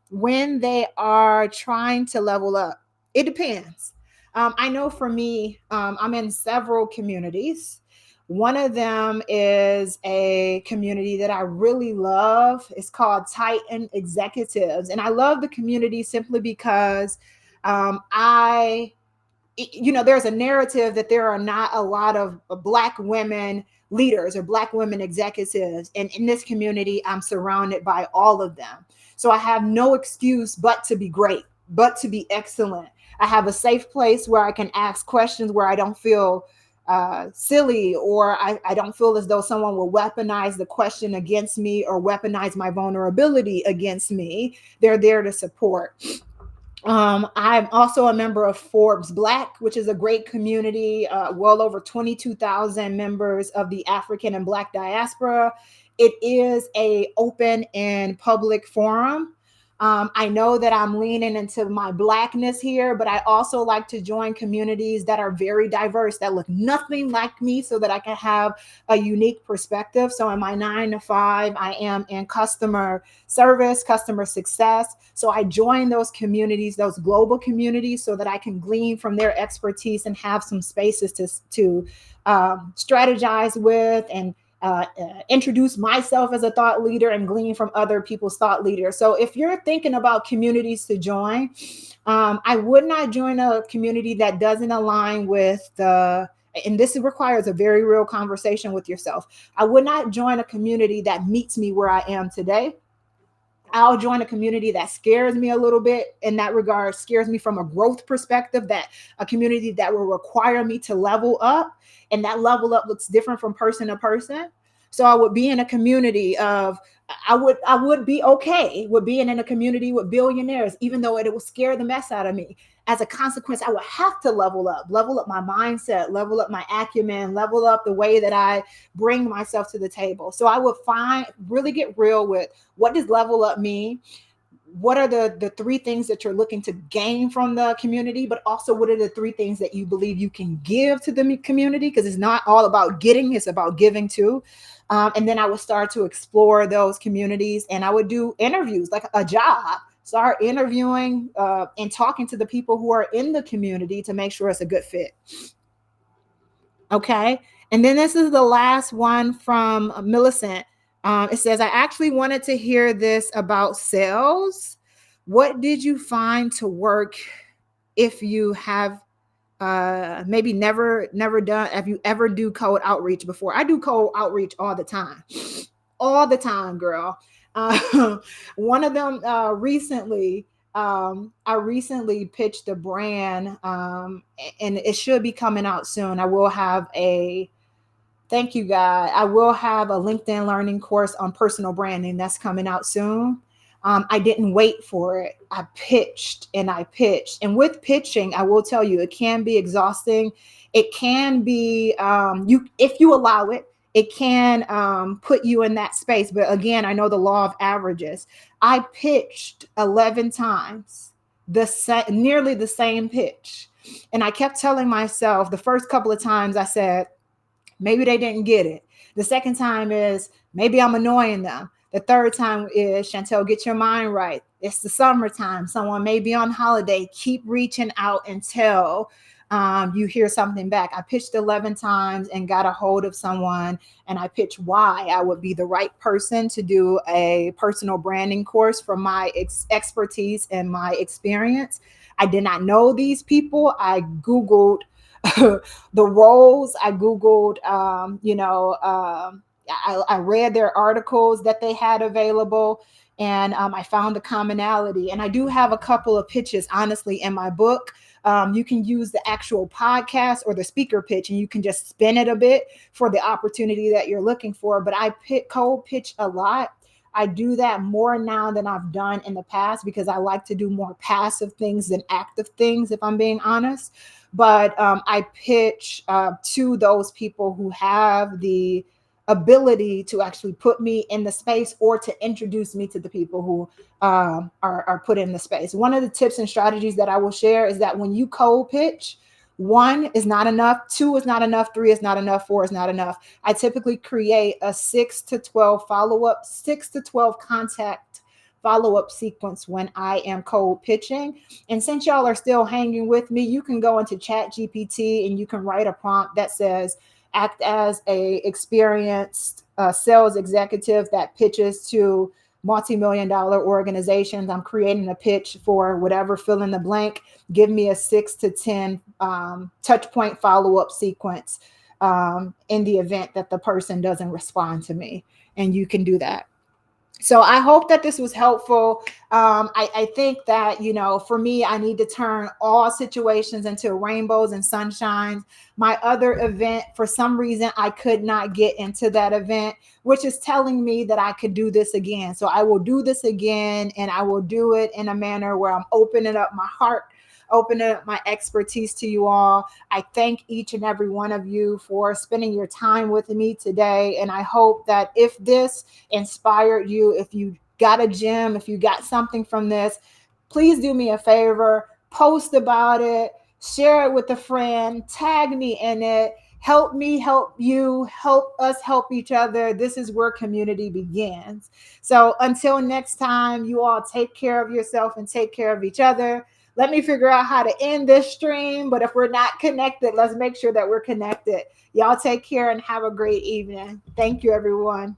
when they are trying to level up? It depends. I know for me, I'm in several communities. One of them is a community that I really love. It's called Titan Executives. And I love the community simply because I there's a narrative that there are not a lot of Black women leaders or Black women executives. And in this community, I'm surrounded by all of them. So I have no excuse but to be great, but to be excellent. I have a safe place where I can ask questions where I don't feel silly, or I don't feel as though someone will weaponize the question against me or weaponize my vulnerability against me. They're there to support. I'm also a member of Forbes Black, which is a great community, well over 22,000 members of the African and Black diaspora. It is a open and public forum. I know that I'm leaning into my Blackness here, but I also like to join communities that are very diverse, that look nothing like me, so that I can have a unique perspective. So in my 9 to 5, I am in customer service, customer success. So I join those communities, those global communities, so that I can glean from their expertise and have some spaces to strategize with and introduce myself as a thought leader and glean from other people's thought leaders. So if you're thinking about communities to join, I would not join a community that doesn't align with and this requires a very real conversation with yourself. I would not join a community that meets me where I am today. I'll join a community that scares me a little bit in that regard, scares me from a growth perspective, that a community that will require me to level up. And that level up looks different from person to person. So I would be in a community of, I would be okay with being in a community with billionaires, even though it would scare the mess out of me. As a consequence, I would have to level up my mindset, level up my acumen, level up the way that I bring myself to the table. So I would really get real with, what does level up mean? What are the three things that you're looking to gain from the community, but also what are the three things that you believe you can give to the community? Because it's not all about getting, it's about giving too. And then I would start to explore those communities, and I would do interviews like a job, start interviewing and talking to the people who are in the community to make sure it's a good fit. Okay. And then this is the last one from Millicent. It says, I actually wanted to hear this about sales. What did you find to work if you have maybe never done, have you ever do cold outreach before? I do cold outreach all the time, girl. One of them recently, I recently pitched a brand, and it should be coming out soon. I will have a Thank you, God. I will have a LinkedIn learning course on personal branding that's coming out soon. I didn't wait for it. I pitched and I pitched. And with pitching, I will tell you, it can be exhausting. It can be, if you allow it, it can put you in that space. But again, I know the law of averages. I pitched 11 times, nearly the same pitch. And I kept telling myself, the first couple of times I said, maybe they didn't get it. The second time is, maybe I'm annoying them. The third time is, Chantel, get your mind right. It's the summertime. Someone may be on holiday. Keep reaching out until you hear something back. I pitched 11 times and got a hold of someone, and I pitched why I would be the right person to do a personal branding course from my expertise and my experience. I did not know these people. I Googled the roles. I Googled, I read their articles that they had available, and I found the commonality. And I do have a couple of pitches, honestly, in my book. You can use the actual podcast or the speaker pitch, and you can just spin it a bit for the opportunity that you're looking for. But I cold pitch a lot. I do that more now than I've done in the past because I like to do more passive things than active things, if I'm being honest. But I pitch to those people who have the ability to actually put me in the space or to introduce me to the people who are put in the space. One of the tips and strategies that I will share is that when you cold pitch, one is not enough, two is not enough, three is not enough, four is not enough. I typically create a 6 to 12 follow up, 6 to 12 contact follow up sequence when I am cold pitching. And since y'all are still hanging with me, you can go into Chat GPT and you can write a prompt that says, act as a experienced sales executive that pitches to multi-million dollar organizations. I'm creating a pitch for whatever, fill in the blank. Give me a 6 to 10 touch point follow-up sequence in the event that the person doesn't respond to me. And you can do that. So I hope that this was helpful. I think that, you know, for me, I need to turn all situations into rainbows and sunshines. My other event, for some reason, I could not get into that event, which is telling me that I could do this again. So I will do this again, and I will do it in a manner where I'm opening up my heart, opening up my expertise to you all. I thank each and every one of you for spending your time with me today. And I hope that if this inspired you, if you got a gem, if you got something from this, please do me a favor, post about it, share it with a friend, tag me in it. Help me help you, help us help each other. This is where community begins. So until next time, you all take care of yourself and take care of each other. Let me figure out how to end this stream, but if we're not connected, let's make sure that we're connected. Y'all take care and have a great evening. Thank you, everyone.